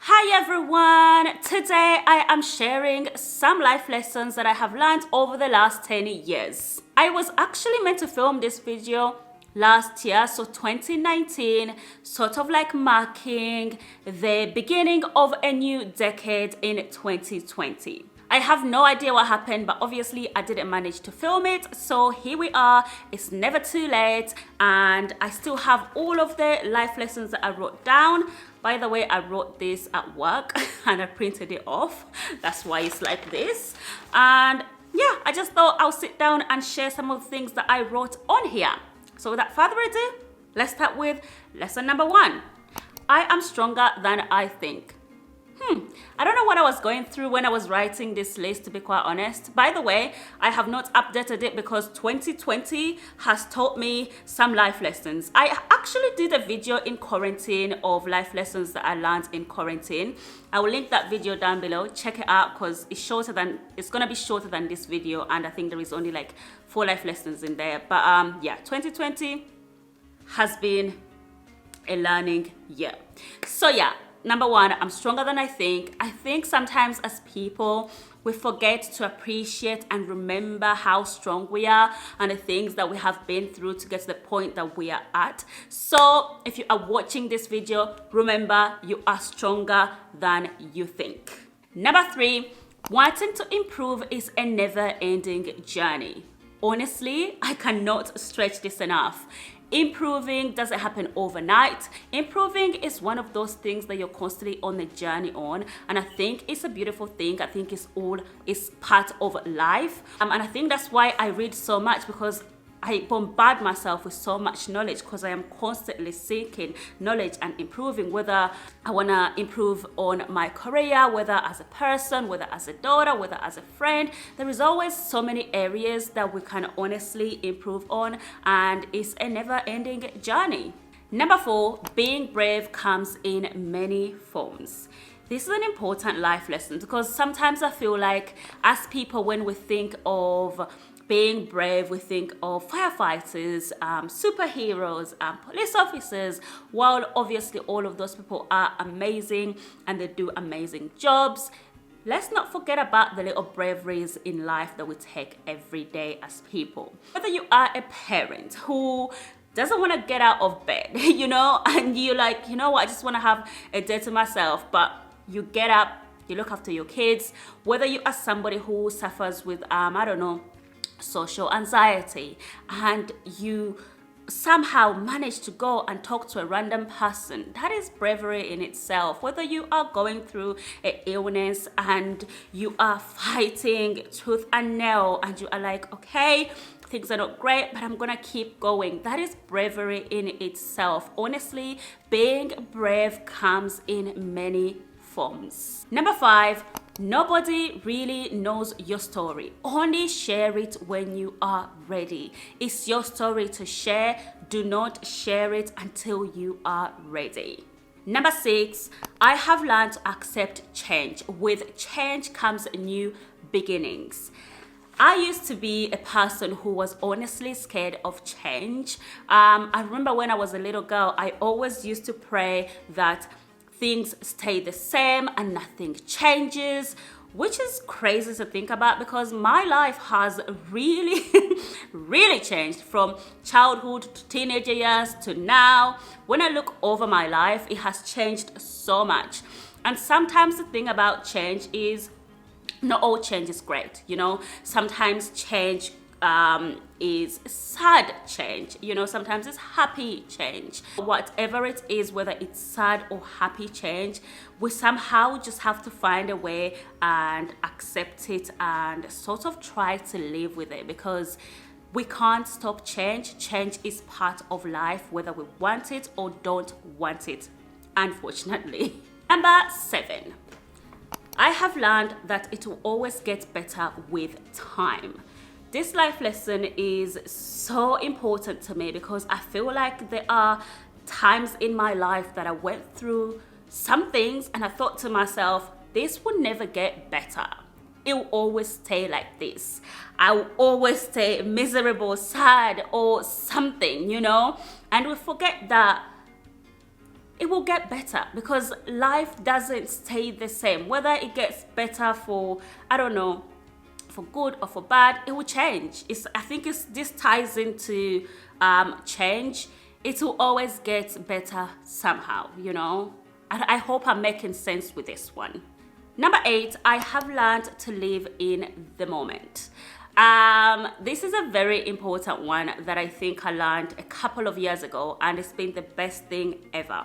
Hi everyone! Today I am sharing some life lessons that I have learned over the last 10 years. I was actually meant to film this video last year, so 2019, sort of like marking the beginning of a new decade in 2020. I have no idea what happened, but obviously I didn't manage to film it. So here we are. It's never too late. And I still have all of the life lessons that I wrote down. By the way, I wrote this at work and I printed it off. That's why it's like this. And yeah, I just thought I'll sit down and share some of the things that I wrote on here. So without further ado, let's start with lesson number 1. I am stronger than I think. I don't know what I was going through when I was writing this list, to be quite honest. By the way, I have not updated it because 2020 has taught me some life lessons. I actually did a video in quarantine of life lessons that I learned in quarantine. I will link that video down below. Check it out because it's going to be shorter than this video, and I think there is only like 4 life lessons in there. But yeah, 2020 has been a learning year. So yeah. Number 1, I'm stronger than I think. I think sometimes as people, we forget to appreciate and remember how strong we are and the things that we have been through to get to the point that we are at. So if you are watching this video, remember you are stronger than you think. Number 3, wanting to improve is a never-ending journey. Honestly, I cannot stretch this enough. Improving doesn't happen overnight. Improving is one of those things that you're constantly on the journey on, and I think it's a beautiful thing. I think it's part of life, and I think that's why I read so much, because I bombard myself with so much knowledge because I am constantly seeking knowledge and improving, whether I want to improve on my career, whether as a person, whether as a daughter, whether as a friend. There is always so many areas that we can honestly improve on, and it's a never-ending journey. Number 4, being brave comes in many forms. This is an important life lesson because sometimes I feel like as people, when we think of being brave, we think of firefighters, superheroes, police officers. While obviously all of those people are amazing and they do amazing jobs, let's not forget about the little braveries in life that we take every day as people. Whether you are a parent who doesn't want to get out of bed, and you're like, you know what, I just want to have a day to myself, but you get up, you look after your kids. Whether you are somebody who suffers with, social anxiety, and you somehow manage to go and talk to a random person, that is bravery in itself. Whether you are going through an illness and you are fighting tooth and nail and you are like, okay, things are not great, but I'm gonna keep going, that is bravery in itself. Honestly, being brave comes in many forms. Number 5, nobody really knows your story. Only share it when you are ready. It's your story to share. Do not share it until you are ready. Number 6, I have learned to accept change. With change comes new beginnings. I used to be a person who was honestly scared of change. I remember when I was a little girl, I always used to pray that things stay the same and nothing changes, which is crazy to think about because my life has really, really changed from childhood to teenager years to now. When I look over my life, it has changed so much. And sometimes the thing about change is not all change is great, Sometimes change is sad change, sometimes it's happy change. Whatever it is, whether it's sad or happy change, we somehow just have to find a way and accept it and sort of try to live with it, because we can't stop change. Change is part of life, whether we want it or don't want it, unfortunately. Number 7, I have learned that it will always get better with time. This life lesson is so important to me because I feel like there are times in my life that I went through some things and I thought to myself, this will never get better. It will always stay like this. I will always stay miserable, sad, or something, And we forget that it will get better, because life doesn't stay the same. Whether it gets better for, I don't know, for good or for bad, it will change. I think this ties into change. It will always get better somehow, you know. I hope I'm making sense with this one. Number 8, I have learned to live in the moment. This is a very important one that I think I learned a couple of years ago, and it's been the best thing ever.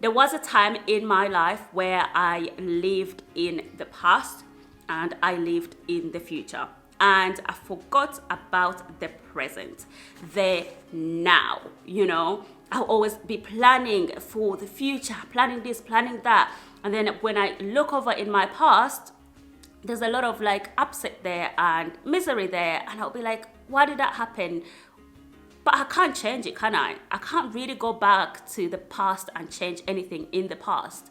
There was a time in my life where I lived in the past and I lived in the future, and I forgot about the present, the now, you know. I'll always be planning for the future, planning this, planning that, and then when I look over in my past, there's a lot of like upset there and misery there, and I'll be like, why did that happen? But I can't change it, can I? I can't really go back to the past and change anything in the past.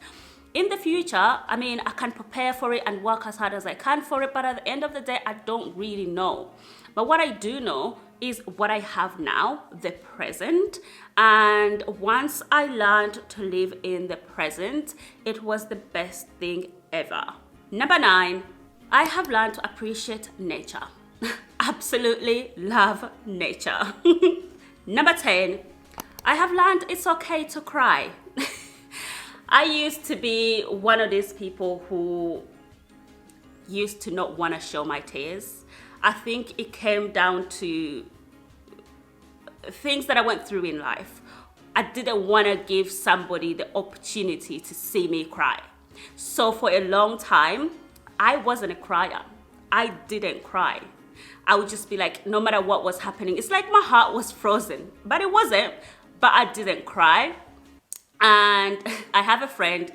In the future, I mean, I can prepare for it and work as hard as I can for it, but at the end of the day, I don't really know. But what I do know is what I have now, the present. And once I learned to live in the present, it was the best thing ever. Number 9, I have learned to appreciate nature. Absolutely love nature. Number 10, I have learned it's okay to cry. I used to be one of these people who used to not want to show my tears. I think it came down to things that I went through in life. I didn't want to give somebody the opportunity to see me cry. So for a long time, I wasn't a crier. I didn't cry. I would just be like, no matter what was happening, it's like my heart was frozen, but it wasn't. But I didn't cry. And I have a friend,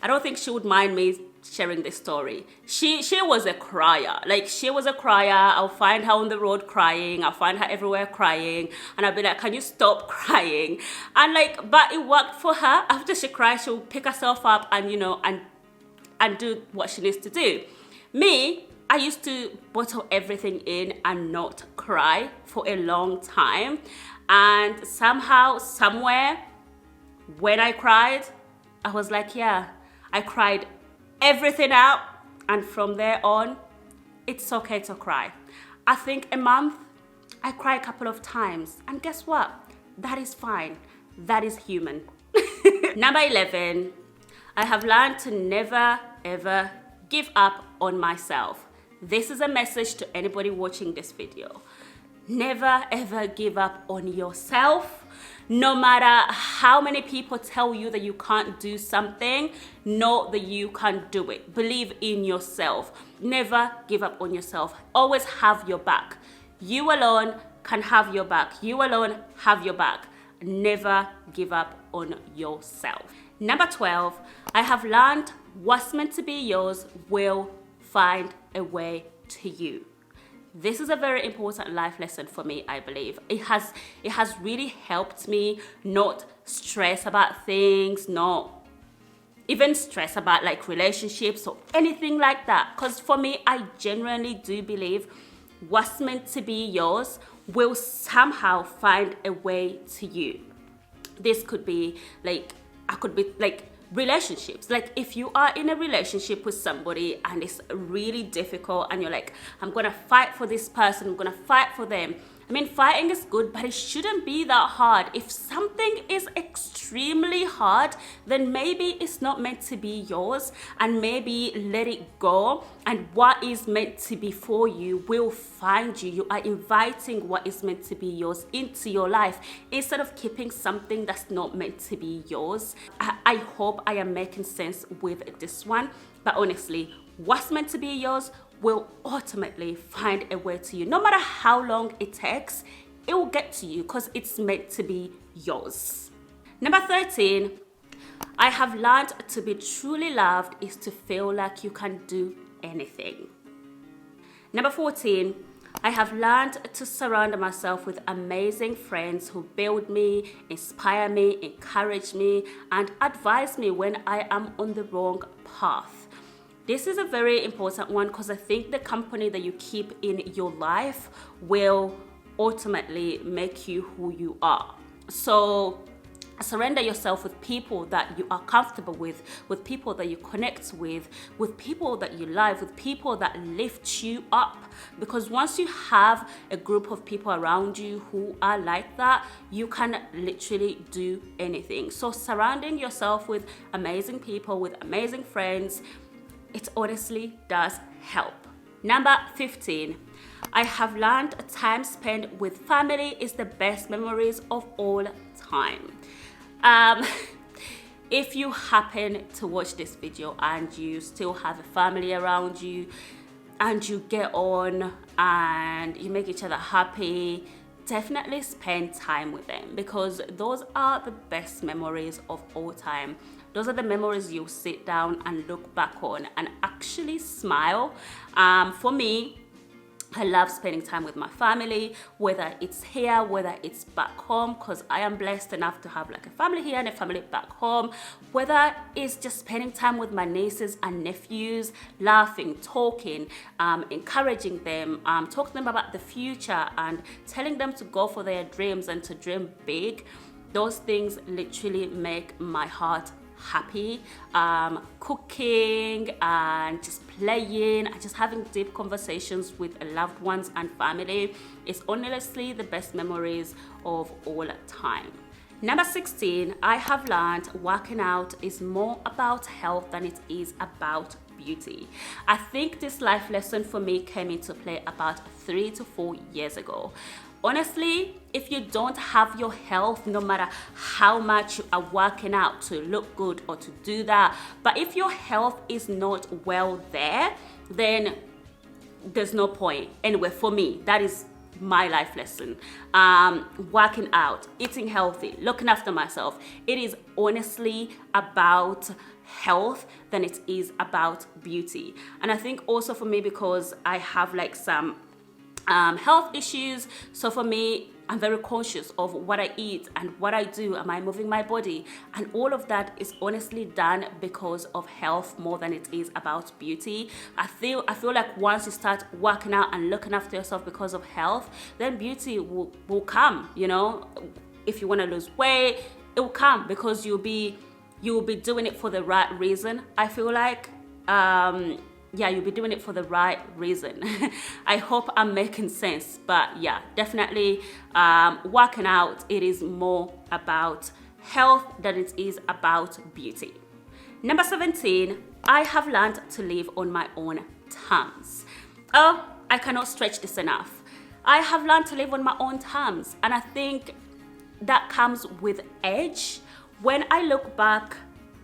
I don't think she would mind me sharing this story. She was a crier. Like, she was a crier. I'll find her on the road crying. I'll find her everywhere crying. And I'll be like, can you stop crying? And like, but it worked for her. After she cries, she'll pick herself up and, you know, and do what she needs to do. Me, I used to bottle everything in and not cry for a long time. And somehow, somewhere, when I cried, I was like, yeah, I cried everything out. And from there on, it's okay to cry. I think a month, I cry a couple of times. And guess what? That is fine. That is human. Number 11, I have learned to never, ever give up on myself. This is a message to anybody watching this video. Never, ever give up on yourself. No matter how many people tell you that you can't do something, know that you can do it. Believe in yourself. Never give up on yourself. Always have your back. You alone can have your back. You alone have your back. Never give up on yourself. Number 12, I have learned what's meant to be yours will find a way to you. This is a very important life lesson for me, I believe. It has really helped me not stress about things, not even stress about like relationships or anything like that. Because for me, I genuinely do believe what's meant to be yours will somehow find a way to you. This could be like, relationships. Like, if you are in a relationship with somebody and it's really difficult and you're like, I'm gonna fight for this person, I'm gonna fight for them. I mean, fighting is good, but it shouldn't be that hard. If something is extremely hard, then maybe it's not meant to be yours, and maybe let it go. And what is meant to be for you will find you. You are inviting what is meant to be yours into your life instead of keeping something that's not meant to be yours. I hope I am making sense with this one, but honestly, what's meant to be yours will ultimately find a way to you. No matter how long it takes, it will get to you because it's meant to be yours. Number 13, I have learned to be truly loved is to feel like you can do anything. Number 14, I have learned to surround myself with amazing friends who build me, inspire me, encourage me, and advise me when I am on the wrong path. This is a very important one because I think the company that you keep in your life will ultimately make you who you are. So Surrender yourself with people that you are comfortable with people that you connect with people that you love, with people that lift you up. Because once you have a group of people around you who are like that, you can literally do anything. So surrounding yourself with amazing people, with amazing friends, it honestly does help. Number 15, I have learned time spent with family is the best memories of all time. If you happen to watch this video and you still have a family around you and you get on and you make each other happy, definitely spend time with them, because those are the best memories of all time. Those are the memories you'll sit down and look back on and actually smile. For me, I love spending time with my family, whether it's here, whether it's back home, because I am blessed enough to have like a family here and a family back home. Whether it's just spending time with my nieces and nephews, laughing, talking, encouraging them, talking to them about the future and telling them to go for their dreams and to dream big. Those things literally make my heart happy. Cooking and just playing and just having deep conversations with loved ones and family is honestly the best memories of all time. Number 16, I have learned working out is more about health than it is about beauty. I think this life lesson for me came into play about 3 to 4 years ago. Honestly, if you don't have your health, no matter how much you are working out to look good or to do that, but if your health is not well there, then there's no point. Anyway, for me, that is my life lesson. Working out, eating healthy, looking after myself. It is honestly about health than it is about beauty. And I think also for me, because I have like some health issues, so for me, I'm very conscious of what I eat and what I do. Am I moving my body? And all of that is honestly done because of health more than it is about beauty. I feel like once you start working out and looking after yourself because of health, then beauty will come. You know, if you want to lose weight, it will come because you'll be doing it for the right reason. I feel like yeah, you'll be doing it for the right reason. I hope I'm making sense, but yeah, definitely working out, it is more about health than it is about beauty. Number 17, I have learned to live on my own terms. Oh, I cannot stretch this enough. I have learned to live on my own terms, and I think that comes with age. When I look back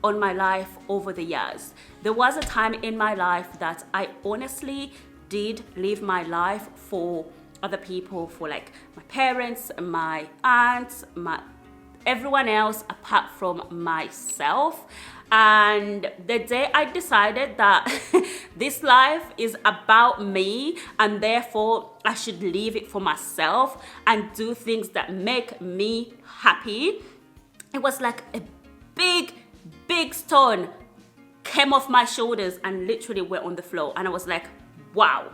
on my life over the years, there was a time in my life that I honestly did live my life for other people, for like my parents, my aunts, everyone else apart from myself. And the day I decided that this life is about me and therefore I should leave it for myself and do things that make me happy, it was like a big stone came off my shoulders and literally went on the floor. And I was like, wow,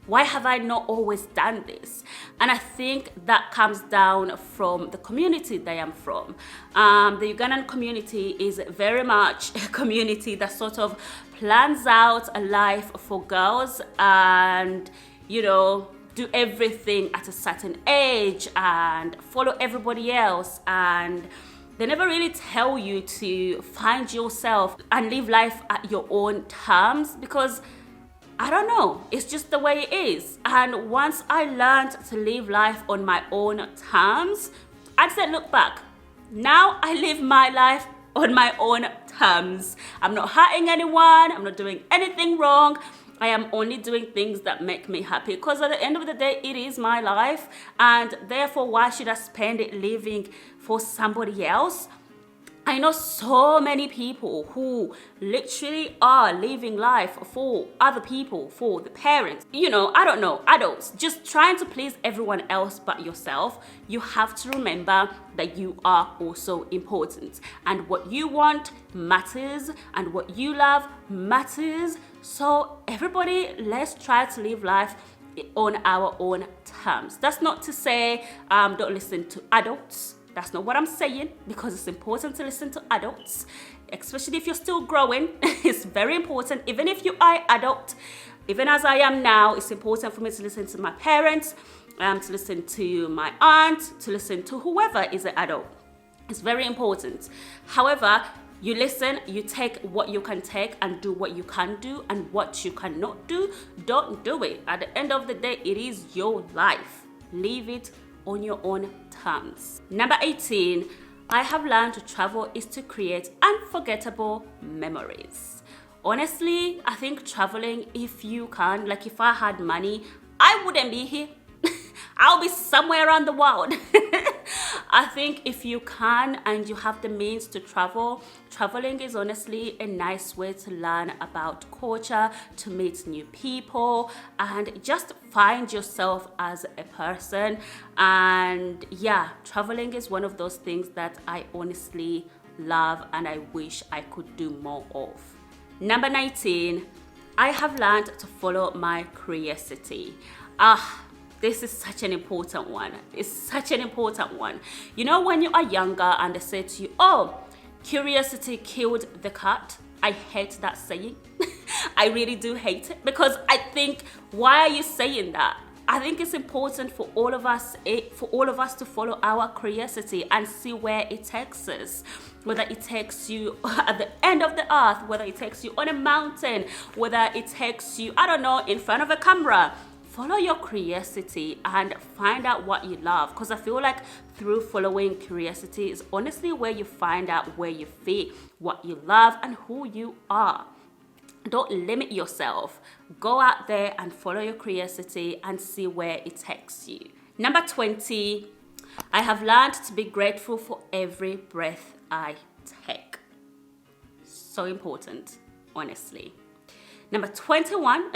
why have I not always done this? And I think that comes down from the community that I am from. The Ugandan community is very much a community that sort of plans out a life for girls and, you know, do everything at a certain age and follow everybody else, and they never really tell you to find yourself and live life at your own terms, because I don't know, it's just the way it is. And once I learned to live life on my own terms, I said, look back, now I live my life on my own terms. I'm not hurting anyone, I'm not doing anything wrong. I am only doing things that make me happy, because at the end of the day, it is my life, and therefore, why should I spend it living for somebody else? I know so many people who literally are living life for other people, for the parents, you know, I don't know, adults, just trying to please everyone else but yourself. You have to remember that you are also important, and what you want matters, and what you love matters. So everybody, let's try to live life on our own terms. That's not to say don't listen to adults. That's not what I'm saying, because it's important to listen to adults, especially if you're still growing. It's very important. Even if you are adult, even as I am now, it's important for me to listen to my parents, to listen to my aunt, to listen to whoever is an adult. It's very important. However, you listen, you take what you can take and do what you can do, and what you cannot do, don't do it. At the end of the day, it is your life. Leave it on your own terms. Number 18, I have learned to travel is to create unforgettable memories. Honestly, I think traveling, if you can, like if I had money, I wouldn't be here. I'll be somewhere around the world. I think if you can and you have the means to travel, traveling is honestly a nice way to learn about culture, to meet new people, and just find yourself as a person. And yeah, traveling is one of those things that I honestly love and I wish I could do more of. Number 19, I have learned to follow my curiosity. This is such an important one. It's such an important one. You know, when you are younger and they say to you, oh, curiosity killed the cat. I hate that saying. I really do hate it, because I think, why are you saying that? I think it's important for all of us to follow our curiosity and see where it takes us. Whether it takes you at the end of the earth, whether it takes you on a mountain, whether it takes you, I don't know, in front of a camera. Follow your curiosity and find out what you love, because I feel like through following curiosity is honestly where you find out where you fit, what you love, and who you are. Don't limit yourself. Go out there and follow your curiosity and see where it takes you. Number 20, I have learned to be grateful for every breath I take. So important, honestly. Number 21,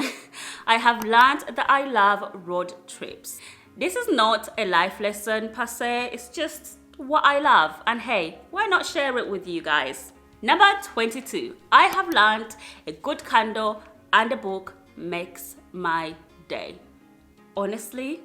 I have learned that I love road trips. This is not a life lesson per se, it's just what I love. And hey, why not share it with you guys? Number 22, I have learned a good candle and a book makes my day. Honestly,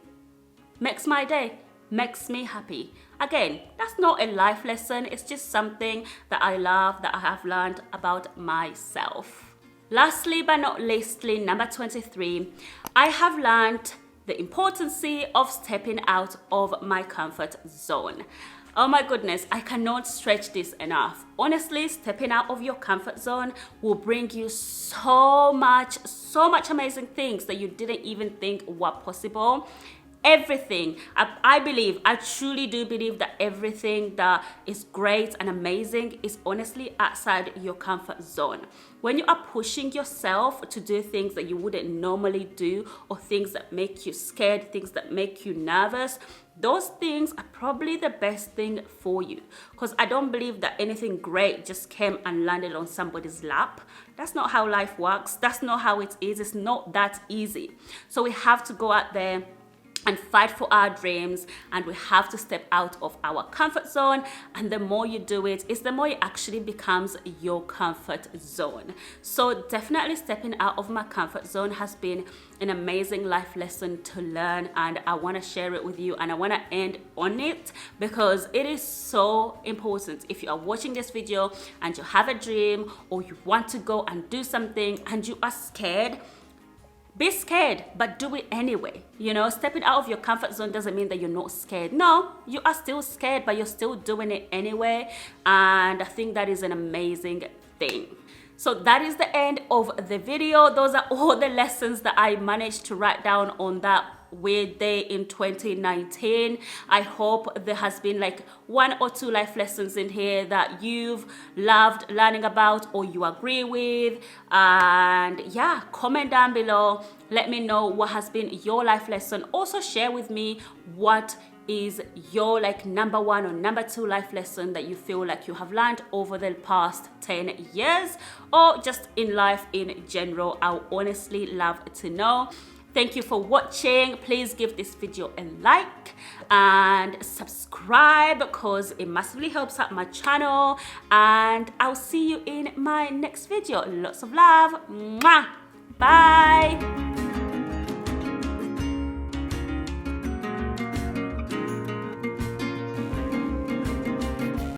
makes my day, makes me happy. Again, that's not a life lesson, it's just something that I love, that I have learned about myself. Lastly but not leastly, number 23, I have learned the importance of stepping out of my comfort zone. Oh my goodness, I cannot stretch this enough. Honestly, stepping out of your comfort zone will bring you so much amazing things that you didn't even think were possible. Everything, I truly do believe that everything that is great and amazing is honestly outside your comfort zone. When you are pushing yourself to do things that you wouldn't normally do, or things that make you scared, things that make you nervous, those things are probably the best thing for you. Because I don't believe that anything great just came and landed on somebody's lap. That's not how life works. That's not how it is. It's not that easy. So we have to go out there and fight for our dreams, and we have to step out of our comfort zone. And the more you do it, the more it actually becomes your comfort zone. So definitely stepping out of my comfort zone has been an amazing life lesson to learn, and I want to share it with you, and I want to end on it because it is so important. If you are watching this video and you have a dream, or you want to go and do something and you are scared, be scared, but do it anyway. You know, stepping out of your comfort zone doesn't mean that you're not scared. No, you are still scared, but you're still doing it anyway. And I think that is an amazing thing. So that is the end of the video. Those are all the lessons that I managed to write down on that weird day in 2019. I hope there has been like 1 or 2 life lessons in here that you've loved learning about or you agree with. And yeah, comment down below, let me know what has been your life lesson. Also share with me what is your like number 1 or number 2 life lesson that you feel like you have learned over the past 10 years, or just in life in general. I would honestly love to know. Thank you for watching. Please give this video a like and subscribe because it massively helps out my channel. And I'll see you in my next video. Lots of love. Mwah. Bye.